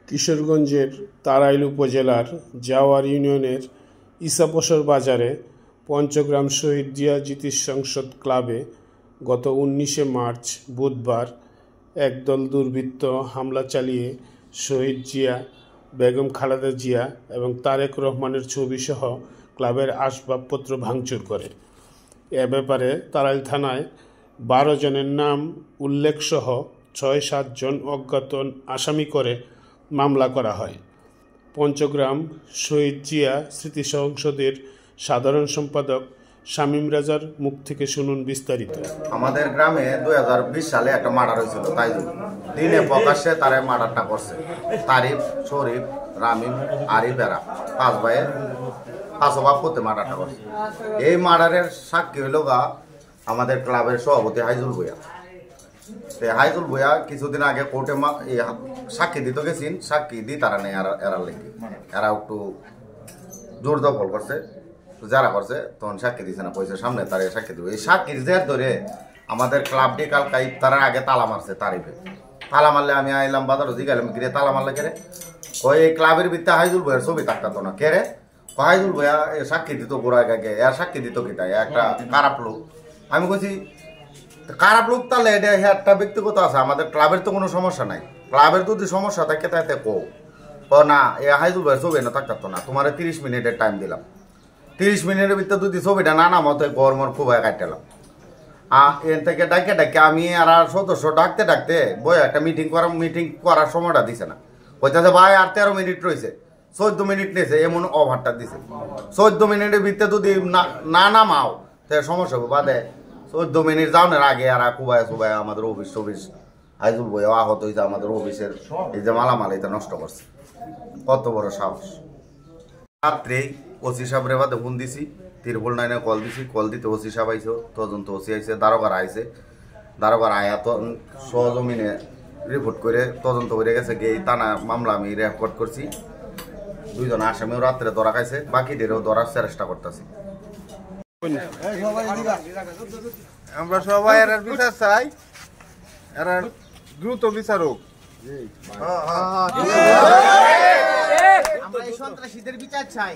কিশোরগঞ্জের তাড়াইল উপজেলার জাওয়ার ইউনিয়নের ঈসাপসর বাজারে পঞ্চগ্রাম শহীদ জিয়া জিতিস সংসদ ক্লাবে গত 19শে মার্চ বুধবার একদল দুর্বৃত্ত হামলা চালিয়ে শহীদ জিয়া, বেগম খালেদা জিয়া এবং তারেক রহমানের ছবিসহ ক্লাবের আসবাবপত্র ভাঙচুর করে। এ ব্যাপারে তাড়াইল থানায় 12 জনের নাম উল্লেখসহ 6-7 জন অজ্ঞাত আসামি করে মামলা করা হয়। পঞ্চগ্রাম শহীদ জিয়া স্মৃতি সংসদের সাধারণ সম্পাদক শামীম রাজার মুখ থেকে শুনুন বিস্তারিত। আমাদের গ্রামে 2020 সালে একটা মার্ডার হয়েছিল, তাই দিনে প্রকাশ্যে তারা মার্ডারটা করছে। তারিফ, শরীফ, রামিম, আরিফ এরা 5 ভাইয়ের 5 অভাব করতে মার্ডারটা করছে। এই মার্ডারের সাক্ষী হইল আমাদের ক্লাবের সভাপতি হাইজুল ভুঁইয়া। হাইজুল ভুঁইয়া কিছুদিন আগে কোর্টে সাক্ষী দিতে গেছেন, সাক্ষী দিই তারা নেই এরার লেগে, এরা একটু জোর দখল করছে, যারা করছে তখন সাক্ষী দিচ্ছে না, পয়সা সামনে তারা সাক্ষী দেবে। এই সাক্ষীর জের ধরে আমাদের ক্লাবটি কালকা ইফতারের আগে তালা মারছে। তারিফে তালা মারলে আমি আইলাম বাজারও জিগাইলাম গিয়ে তালা মারলে কেড়ে কয় এই ক্লাবের ভিত্তে হাইজুল ভুঁইয়ার ছবি থাকতো না কেড়ে হাইজুল ভুঁইয়া সাক্ষী দিত গোড়ায় গাগে, এর সাক্ষী দিত কিটা একটা খারাপ লোক। আমি বলছি খারাপ লোক তাহলে এটা একটা ব্যক্তিগত আছে, আমাদের ক্লাবের তো কোনো সমস্যা নাই, ক্লাবের যদি সমস্যা থাকে তাইতে কো না এ হাইজুল ভাইয়ের ছবি না থাকতো না, তোমার 30 মিনিটের টাইম দিলাম, 30 মিনিটের ভিতরে যদি ছবিটা না নামতে গরমর খুব কাটলাম। এর থেকে ডাকে আমি আর সদস্য ডাকতে বই একটা মিটিং করার সময়টা দিছে না, বলতেছে ভাই আর 13 মিনিট রয়েছে, 14 মিনিট নিয়েছে, এমন ওভারটা দিছে। 14 মিনিটের ভিতরে যদি না নামাও তাহলে সমস্যা হবে। বাদে 14 মিনিট যাওয়ার আগে আর কুবাই আমাদের অফিস হাইজুল ভুঁইয়া আহত হয়েছে, আমাদের অফিসের এই যে মালামাল এটা নষ্ট করছে। কত বড় সাহস! রাত্রে ওসি সাহেবের বাদে ফোন দিছি, 999 কল দিছি, কল দিতে ওসি সাহেব আইসো, তদন্ত ওসি আইসে, দারোগার আয়া তো সহজমিনে রিপোর্ট করে তদন্ত করে গেছে। এই থানা মামলা আমি রেকর্ড করছি। 2 জন আসামিও রাত্রে ধরা খাইছে, বাকিদেরও ধরার চেষ্টা করতেছি। আমরা সবাই এর বিচার চাই, এর দ্রুত বিচারক। আমরা এই সন্ত্রাসীদের বিচার চাই।